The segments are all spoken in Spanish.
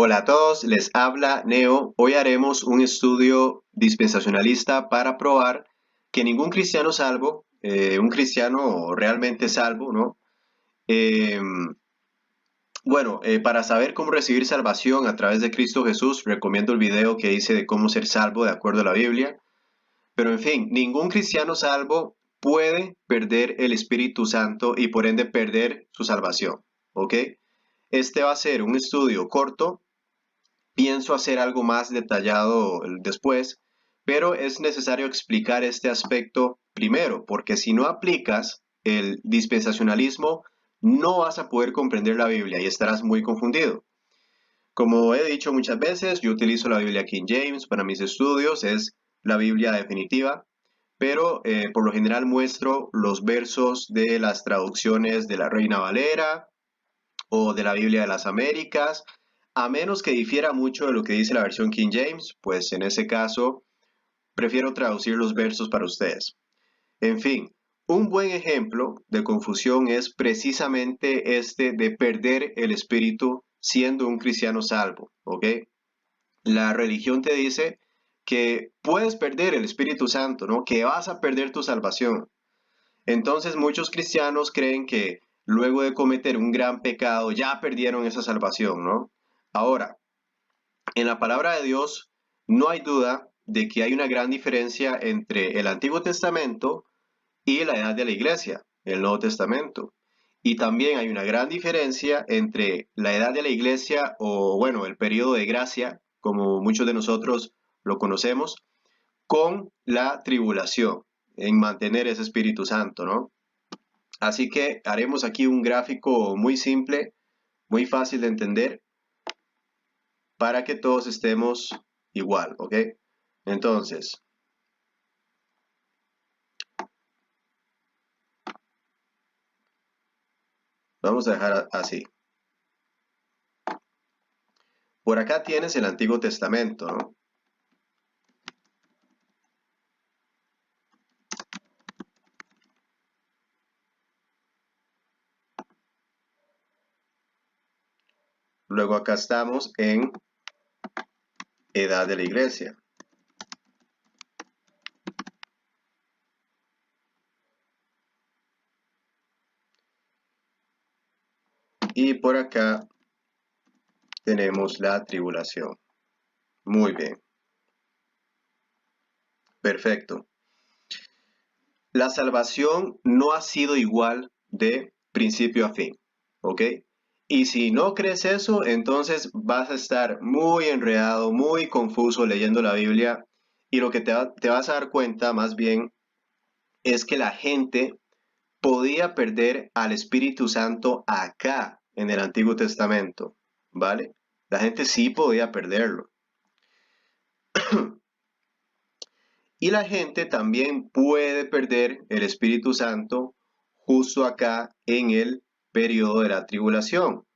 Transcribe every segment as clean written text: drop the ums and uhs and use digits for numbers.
Hola a todos, les habla Neo. Hoy haremos un estudio dispensacionalista para probar que ningún cristiano salvo, un cristiano realmente salvo, ¿no? Eh, para saber cómo recibir salvación a través de Cristo Jesús, recomiendo el video que hice de cómo ser salvo de acuerdo a la Biblia. Pero en fin, ningún cristiano salvo puede perder el Espíritu Santo y por ende perder su salvación, ¿ok? Este va a ser un estudio corto. Pienso hacer algo más detallado después, pero es necesario explicar este aspecto primero, porque si no aplicas el dispensacionalismo, no vas a poder comprender la Biblia y estarás muy confundido. Como he dicho muchas veces, yo utilizo la Biblia King James para mis estudios, es la Biblia definitiva, pero por lo general muestro los versos de las traducciones de la Reina Valera, o de la Biblia de las Américas, a menos que difiera mucho de lo que dice la versión King James, pues en ese caso prefiero traducir los versos para ustedes. En fin, un buen ejemplo de confusión es precisamente este de perder el espíritu siendo un cristiano salvo, ¿ok? La religión te dice que puedes perder el Espíritu Santo, ¿no? Que vas a perder tu salvación. Entonces muchos cristianos creen que luego de cometer un gran pecado ya perdieron esa salvación, ¿no? Ahora, en la palabra de Dios no hay duda de que hay una gran diferencia entre el Antiguo Testamento y la edad de la iglesia, el Nuevo Testamento. Y también hay una gran diferencia entre la edad de la iglesia o, bueno, el periodo de gracia, como muchos de nosotros lo conocemos, con la tribulación, en mantener ese Espíritu Santo, ¿no? Así que haremos aquí un gráfico muy simple, muy fácil de entender, para que todos estemos igual, ¿ok? Entonces, vamos a dejar así. Por acá tienes el Antiguo Testamento, ¿no? Luego acá estamos en edad de la iglesia. Y por acá tenemos la tribulación. Muy bien. Perfecto. La salvación no ha sido igual de principio a fin, ¿ok? Y si no crees eso, entonces vas a estar muy enredado, muy confuso leyendo la Biblia y lo que te vas a dar cuenta más bien es que la gente podía perder al Espíritu Santo acá en el Antiguo Testamento, ¿vale? La gente sí podía perderlo. Y la gente también puede perder el Espíritu Santo justo acá en el periodo de la tribulación.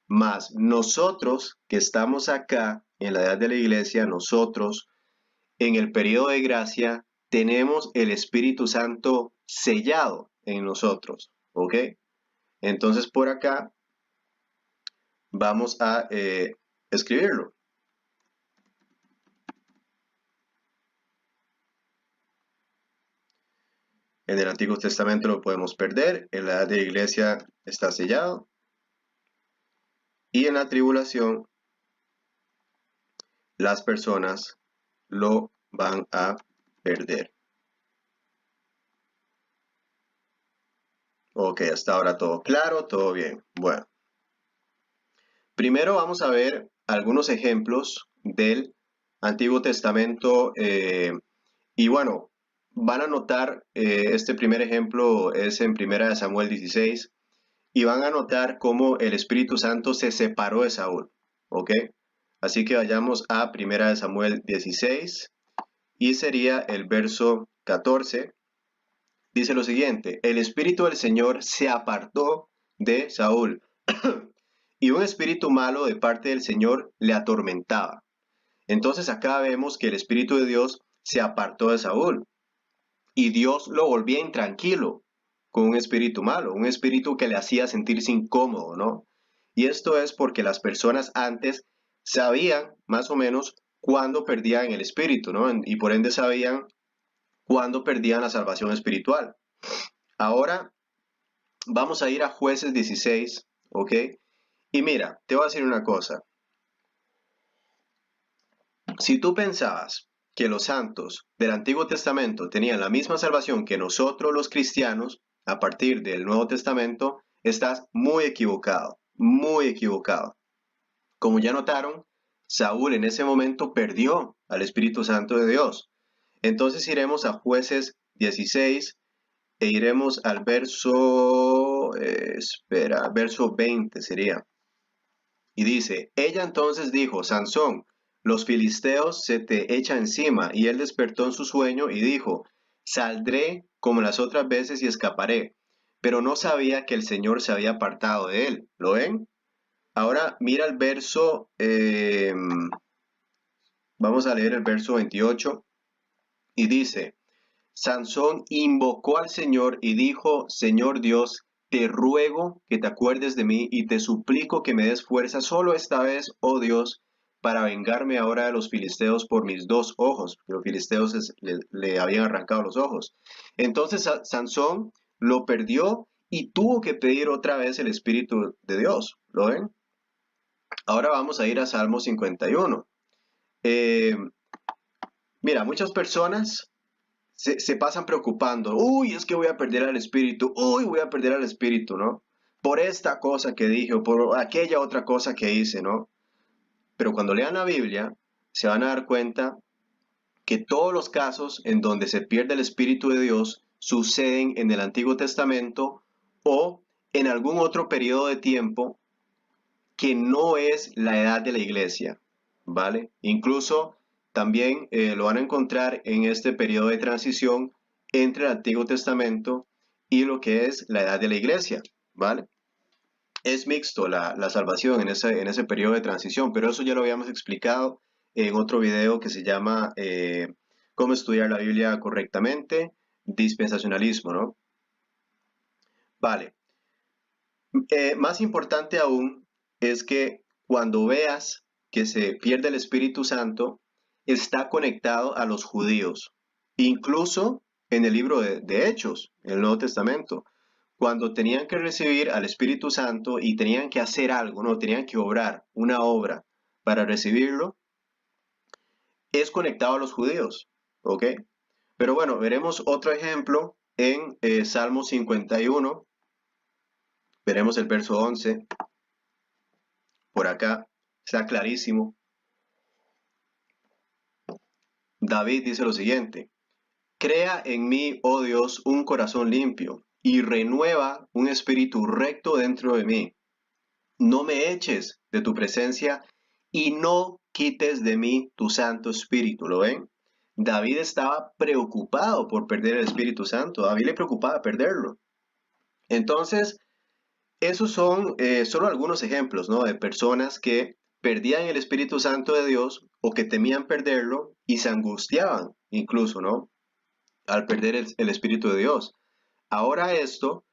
Mas nosotros que estamos acá en la edad de la iglesia, nosotros en el periodo de gracia tenemos el Espíritu Santo sellado en nosotros, ¿ok? Entonces por acá vamos a escribirlo. En el Antiguo Testamento lo podemos perder, en la edad de la iglesia está sellado y en la tribulación las personas lo van a perder. Ok, hasta ahora todo claro, todo bien. Bueno, primero vamos a ver algunos ejemplos del Antiguo Testamento y bueno, van a notar, este primer ejemplo es en 1 Samuel 16 y van a notar cómo el Espíritu Santo se separó de Saúl, ¿ok? Así que vayamos a 1 Samuel 16 y sería el verso 14. Dice lo siguiente: el Espíritu del Señor se apartó de Saúl y un espíritu malo de parte del Señor le atormentaba. Entonces acá vemos que el Espíritu de Dios se apartó de Saúl y Dios lo volvía intranquilo con un espíritu malo, un espíritu que le hacía sentirse incómodo, ¿no? Y esto es porque las personas antes sabían más o menos cuándo perdían el espíritu, ¿no? Y por ende sabían cuándo perdían la salvación espiritual. Ahora vamos a ir a Jueces 16, ¿ok? Y mira, te voy a decir una cosa. Si tú pensabas que los santos del Antiguo Testamento tenían la misma salvación que nosotros los cristianos a partir del Nuevo Testamento, estás muy equivocado, muy equivocado. Como ya notaron, Saúl en ese momento perdió al Espíritu Santo de Dios. Entonces iremos a Jueces 16 e iremos al verso 20 sería. Y dice, ella entonces dijo, Sansón, los filisteos se te echan encima. Y él despertó en su sueño y dijo, saldré como las otras veces y escaparé. Pero no sabía que el Señor se había apartado de él. ¿Lo ven? Ahora mira el verso, vamos a leer el verso 28 y dice, Sansón invocó al Señor y dijo, Señor Dios, te ruego que te acuerdes de mí y te suplico que me des fuerza solo esta vez, oh Dios, para vengarme ahora de los filisteos por mis dos ojos. Los filisteos le habían arrancado los ojos. Entonces Sansón lo perdió y tuvo que pedir otra vez el Espíritu de Dios. ¿Lo ven? Ahora vamos a ir a Salmo 51. Eh, Mira, muchas personas se pasan preocupando. Uy, es que voy a perder al espíritu. Uy, voy a perder al espíritu, ¿no? Por esta cosa que dije o por aquella otra cosa que hice, ¿no? Pero cuando lean la Biblia, se van a dar cuenta que todos los casos en donde se pierde el espíritu de Dios suceden en el Antiguo Testamento o en algún otro periodo de tiempo que no es la edad de la iglesia, ¿vale? Incluso también lo van a encontrar en este periodo de transición entre el Antiguo Testamento y lo que es la edad de la iglesia, ¿vale? Es mixto la salvación en ese periodo de transición, pero eso ya lo habíamos explicado en otro video que se llama Cómo estudiar la Biblia correctamente, dispensacionalismo, ¿no? Vale. Más importante aún es que cuando veas que se pierde el Espíritu Santo, está conectado a los judíos. Incluso en el libro de Hechos, en el Nuevo Testamento, cuando tenían que recibir al Espíritu Santo y tenían que hacer algo, no, tenían que obrar una obra para recibirlo, es conectado a los judíos, ¿ok? Pero bueno, veremos otro ejemplo en Salmo 51, veremos el verso 11. Por acá está clarísimo. David dice lo siguiente, crea en mí, oh Dios, un corazón limpio y renueva un espíritu recto dentro de mí. No me eches de tu presencia y no quites de mí tu Santo Espíritu. ¿Lo ven? David estaba preocupado por perder el Espíritu Santo. A David le preocupaba perderlo. Entonces, esos son solo algunos ejemplos, ¿no? De personas que perdían el Espíritu Santo de Dios o que temían perderlo y se angustiaban incluso, ¿no? Al perder el Espíritu de Dios. Ahora esto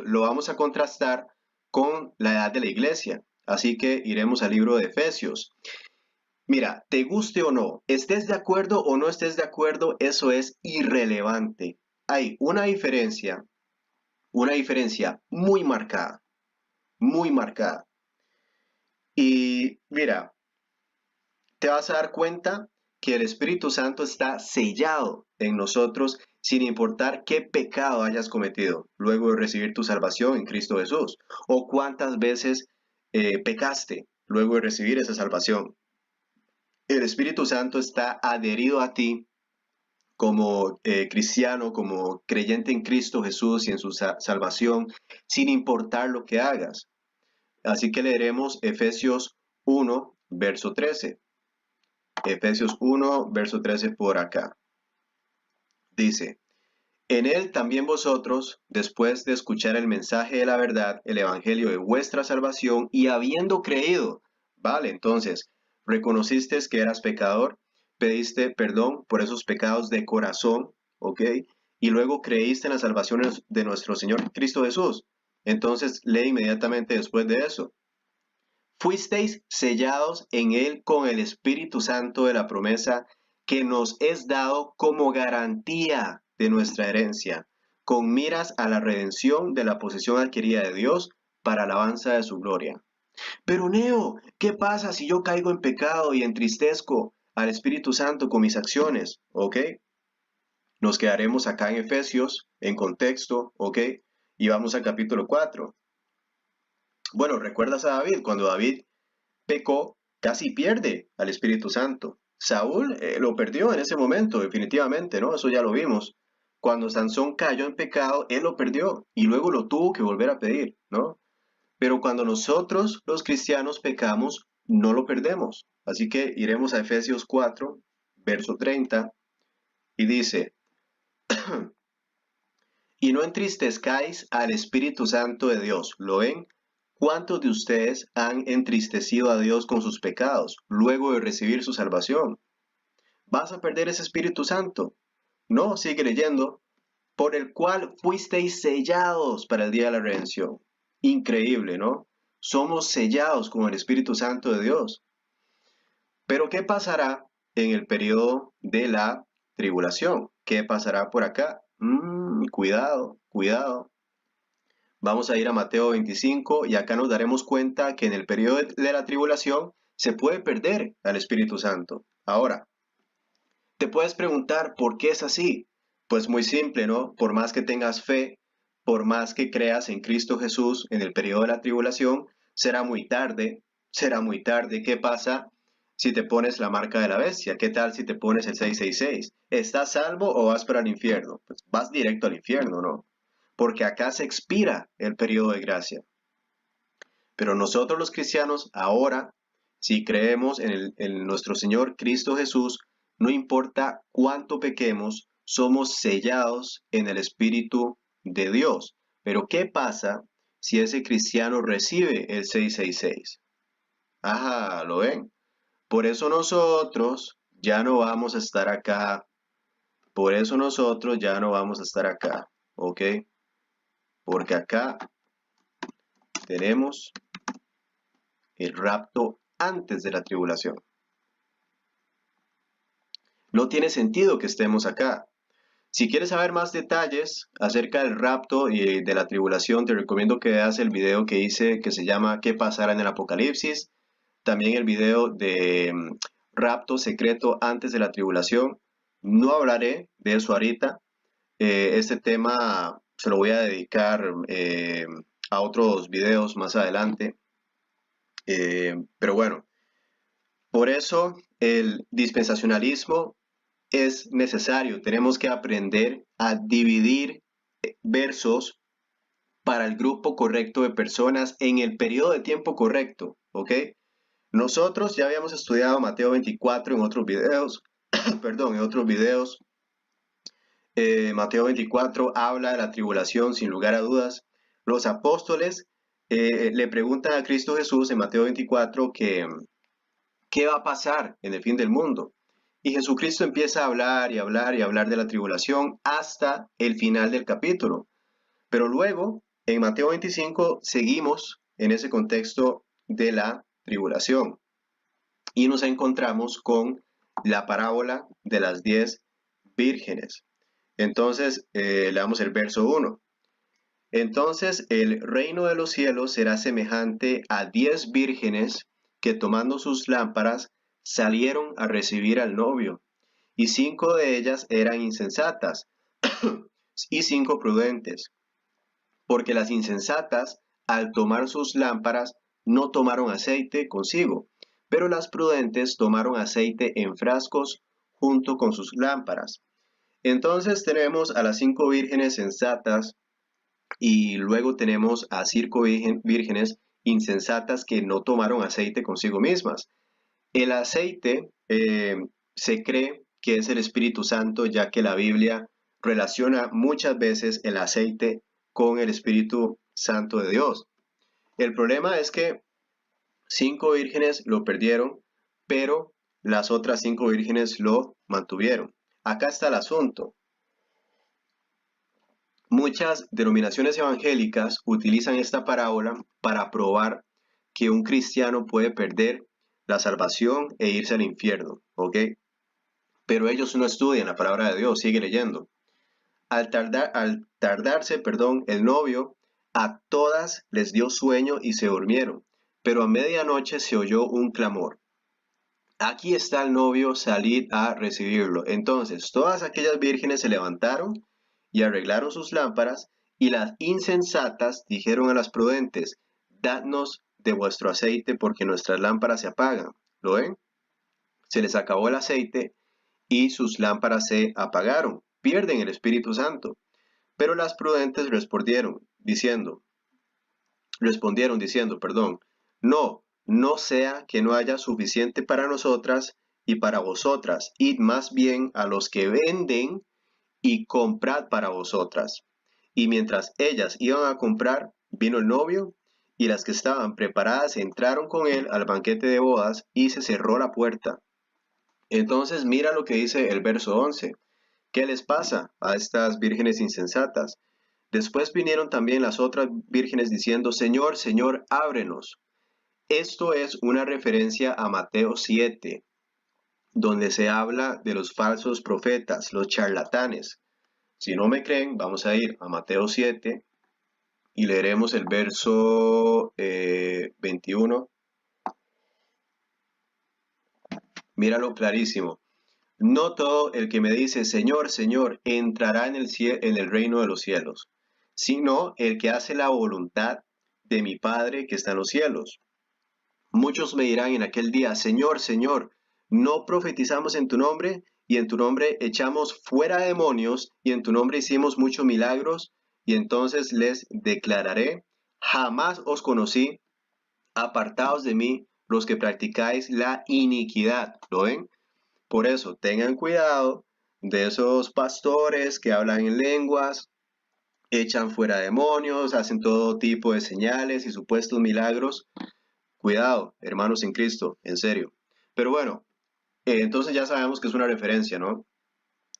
lo vamos a contrastar con la edad de la iglesia. Así que iremos al libro de Efesios. Mira, te guste o no, estés de acuerdo o no estés de acuerdo, eso es irrelevante. Hay una diferencia muy marcada, muy marcada. Y mira, te vas a dar cuenta que el Espíritu Santo está sellado en nosotros sin importar qué pecado hayas cometido luego de recibir tu salvación en Cristo Jesús o cuántas veces pecaste luego de recibir esa salvación. El Espíritu Santo está adherido a ti como cristiano, como creyente en Cristo Jesús y en su salvación, sin importar lo que hagas. Así que leeremos Efesios 1, verso 13. Efesios 1, verso 13 por acá. Dice, en él también vosotros, después de escuchar el mensaje de la verdad, el evangelio de vuestra salvación, y habiendo creído, vale, entonces, reconociste que eras pecador, pediste perdón por esos pecados de corazón, ¿ok? Y luego creíste en la salvación de nuestro Señor Cristo Jesús. Entonces, lee inmediatamente después de eso. fuisteis sellados en él con el Espíritu Santo de la promesa que nos es dado como garantía de nuestra herencia, con miras a la redención de la posesión adquirida de Dios para alabanza de su gloria. Pero Neo, ¿qué pasa si yo caigo en pecado y entristezco al Espíritu Santo con mis acciones? ¿Ok? Nos quedaremos acá en Efesios, en contexto, ¿ok? Y vamos al capítulo 4. Bueno, ¿recuerdas a David? Cuando David pecó, casi pierde al Espíritu Santo. Saúl lo perdió en ese momento, definitivamente, ¿no? Eso ya lo vimos. Cuando Sansón cayó en pecado, él lo perdió y luego lo tuvo que volver a pedir, ¿no? Pero cuando nosotros, los cristianos, pecamos, no lo perdemos. Así que iremos a Efesios 4, verso 30, y dice, y no entristezcáis al Espíritu Santo de Dios. ¿Lo ven? ¿Cuántos de ustedes han entristecido a Dios con sus pecados luego de recibir su salvación? ¿Vas a perder ese Espíritu Santo? No, sigue leyendo. Por el cual fuisteis sellados para el día de la redención. Increíble, ¿no? Somos sellados con el Espíritu Santo de Dios. Pero ¿qué pasará en el periodo de la tribulación? ¿Qué pasará por acá? Cuidado, cuidado. Vamos a ir a Mateo 25 y acá nos daremos cuenta que en el periodo de la tribulación se puede perder al Espíritu Santo. Ahora, te puedes preguntar por qué es así. Pues muy simple, ¿no? Por más que tengas fe, por más que creas en Cristo Jesús en el periodo de la tribulación, será muy tarde, será muy tarde. ¿Qué pasa si te pones la marca de la bestia? ¿Qué tal si te pones el 666? ¿Estás salvo o vas para el infierno? Pues vas directo al infierno, ¿no? Porque acá se expira el periodo de gracia. Pero nosotros los cristianos ahora, si creemos en nuestro Señor Cristo Jesús, no importa cuánto pequemos, somos sellados en el Espíritu de Dios. Pero ¿qué pasa si ese cristiano recibe el 666? Ajá, ¿lo ven? Por eso nosotros ya no vamos a estar acá. Por eso nosotros ya no vamos a estar acá. ¿Ok? Porque acá tenemos el rapto antes de la tribulación. No tiene sentido que estemos acá. Si quieres saber más detalles acerca del rapto y de la tribulación, te recomiendo que veas el video que hice que se llama ¿Qué pasará en el Apocalipsis? También el video de rapto secreto antes de la tribulación. No hablaré de eso ahorita. Este tema se lo voy a dedicar a otros videos más adelante. Pero bueno, por eso el dispensacionalismo es necesario. Tenemos que aprender a dividir versos para el grupo correcto de personas en el periodo de tiempo correcto, ¿ok? Nosotros ya habíamos estudiado Mateo 24 en otros videos, perdón, en otros videos. Mateo 24 habla de la tribulación sin lugar a dudas. Los apóstoles le preguntan a Cristo Jesús en Mateo 24 que qué va a pasar en el fin del mundo. Y Jesucristo empieza a hablar y hablar y hablar de la tribulación hasta el final del capítulo. Pero luego, en Mateo 25, seguimos en ese contexto de la tribulación. Y nos encontramos con la parábola de las 10 vírgenes. Entonces, leamos el verso 1. Entonces el reino de los cielos será semejante a 10 vírgenes que tomando sus lámparas salieron a recibir al novio, y 5 de ellas eran insensatas y 5 prudentes, porque las insensatas al tomar sus lámparas no tomaron aceite consigo, pero las prudentes tomaron aceite en frascos junto con sus lámparas. Entonces tenemos a las 5 vírgenes sensatas y luego tenemos a 5 vírgenes insensatas que no tomaron aceite consigo mismas. El aceite se cree que es el Espíritu Santo, ya que la Biblia relaciona muchas veces el aceite con el Espíritu Santo de Dios. El problema es que 5 vírgenes lo perdieron, pero las otras 5 vírgenes lo mantuvieron. Acá está el asunto. Muchas denominaciones evangélicas utilizan esta parábola para probar que un cristiano puede perder la salvación e irse al infierno, ¿ok? Pero ellos no estudian la palabra de Dios, sigue leyendo. Al tardarse, el novio a todas les dio sueño y se durmieron, pero a medianoche se oyó un clamor. Aquí está el novio, salid a recibirlo. Entonces todas aquellas vírgenes se levantaron y arreglaron sus lámparas, y las insensatas dijeron a las prudentes, dadnos de vuestro aceite porque nuestras lámparas se apagan. ¿Lo ven? Se les acabó el aceite y sus lámparas se apagaron. Pierden el Espíritu Santo. Pero las prudentes respondieron diciendo, no sea que no haya suficiente para nosotras y para vosotras. Id más bien a los que venden y comprad para vosotras. Y mientras ellas iban a comprar, vino el novio, y las que estaban preparadas entraron con él al banquete de bodas, y se cerró la puerta. Entonces mira lo que dice el verso 11. ¿Qué les pasa a estas vírgenes insensatas? Después vinieron también las otras vírgenes diciendo, Señor, Señor, ábrenos. Esto es una referencia a Mateo 7, donde se habla de los falsos profetas, los charlatanes. Si no me creen, vamos a ir a Mateo 7 y leeremos el verso 21. Míralo clarísimo. No todo el que me dice, Señor, Señor, entrará en el reino de los cielos, sino el que hace la voluntad de mi Padre que está en los cielos. Muchos me dirán en aquel día, Señor, Señor, ¿no profetizamos en tu nombre? Y en tu nombre echamos fuera demonios, y en tu nombre hicimos muchos milagros. Y entonces les declararé, jamás os conocí, apartaos de mí, los que practicáis la iniquidad. ¿Lo ven? Por eso, tengan cuidado de esos pastores que hablan en lenguas, echan fuera demonios, hacen todo tipo de señales y supuestos milagros. Cuidado, hermanos en Cristo, en serio. Pero bueno, entonces ya sabemos que es una referencia, ¿no?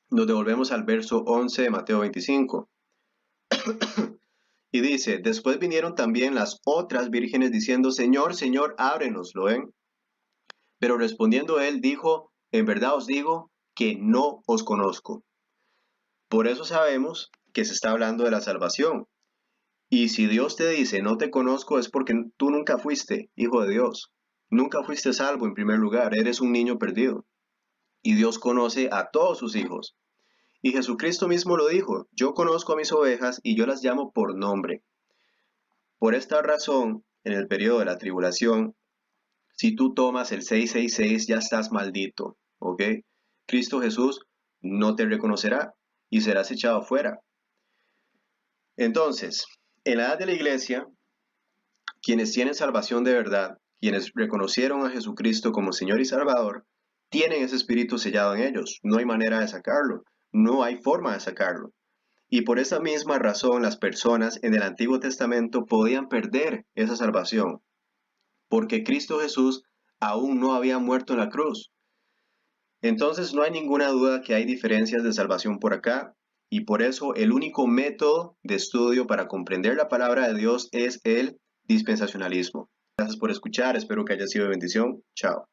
Nos devolvemos al verso 11 de Mateo 25. Y dice, después vinieron también las otras vírgenes diciendo, Señor, Señor, ábrenos, ¿lo ven? Pero respondiendo él dijo, en verdad os digo que no os conozco. Por eso sabemos que se está hablando de la salvación. Y si Dios te dice, no te conozco, es porque tú nunca fuiste hijo de Dios. Nunca fuiste salvo en primer lugar, eres un niño perdido. Y Dios conoce a todos sus hijos. Y Jesucristo mismo lo dijo, yo conozco a mis ovejas y yo las llamo por nombre. Por esta razón, en el periodo de la tribulación, si tú tomas el 666 ya estás maldito, ¿ok? Cristo Jesús no te reconocerá y serás echado fuera. Entonces, en la edad de la iglesia, quienes tienen salvación de verdad, quienes reconocieron a Jesucristo como Señor y Salvador, tienen ese espíritu sellado en ellos. No hay manera de sacarlo, no hay forma de sacarlo. Y por esa misma razón las personas en el Antiguo Testamento podían perder esa salvación, porque Cristo Jesús aún no había muerto en la cruz. Entonces no hay ninguna duda que hay diferencias de salvación por acá, y por eso el único método de estudio para comprender la palabra de Dios es el dispensacionalismo. Gracias por escuchar, espero que haya sido de bendición. Chao.